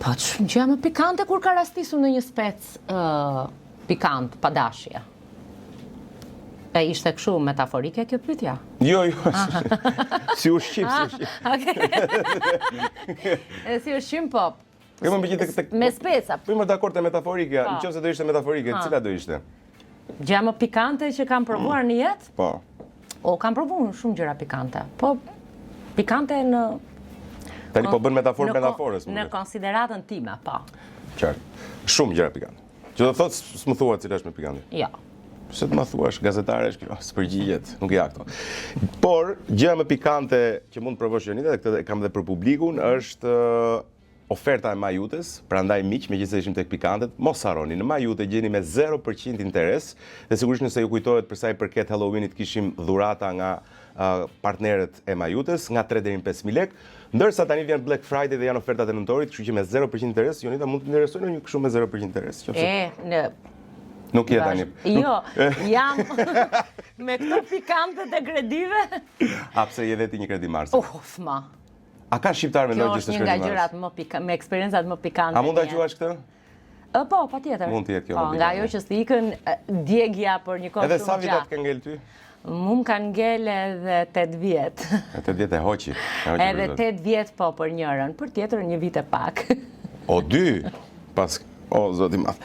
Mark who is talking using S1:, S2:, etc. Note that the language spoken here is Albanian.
S1: Po, që jam pikante kur ka rastisur në një spec pikant, pa dashje. E ishte kështu metaforike kjo pyetja?
S2: Jo, si ushqim,
S1: Si ushqim, po.
S2: Me
S1: speca.
S2: Po më dakord te metaforike, nëse do ishte metaforike, cila do ishte?
S1: Gjë më pikante që kam provuar në jetë?
S2: Po.
S1: O, kam provuar shumë gjëra pikante. Po, pikante në...
S2: Tani po bën metaforës.
S1: Në konsideratën time, po.
S2: Qartë. Shumë gjëra pikante. Që do thotë s'më thua cila është më pikante.
S1: Jo.
S2: Se të më thuash gazetaresh, s'përgjigjet, nuk ja këto. Por, gjëja më pikante që mund të provosh Jonida, dhe këtë kam dhe për publikun, është oferta e Majutes, prandaj miq, megjithëse ishim tek pikantet, mos harroni, në Majute gjeni me 0% interes, dhe sigurisht nëse ju kujtohet për sa i përket Halloweenit kishim dhurata nga partnerët e Majutes, nga 3 deri në 5.000 lekë, ndërsa tani vjen Black Friday dhe janë ofertat e nëntorit, kështu që me 0% interes, Jonida mund të interesojë në një kështu me 0% interes. Nuk je tani.
S1: Jo, jam me këto pikantet e kredive.
S2: A pse je dhe ti një kredi Mars?
S1: Ma.
S2: A ka shqiptar mendoj që është kredi Mars?
S1: Kjo është një nga gjërat me eksperiencat më pikante.
S2: A mund ta quash këtë?
S1: Po, patjetër.
S2: Mund të jetë kjo.
S1: Nga ajo që s'ikën djegja për një kohë shumë gjatë.
S2: Edhe sa vite të ke ngel ty?
S1: Mu më kanë ngel edhe 8 vjet.
S2: 8 vjet e hoqi.
S1: Edhe 8 vjet po për njërën, për tjetër një vit e pak.
S2: O 2? O, zoti madh.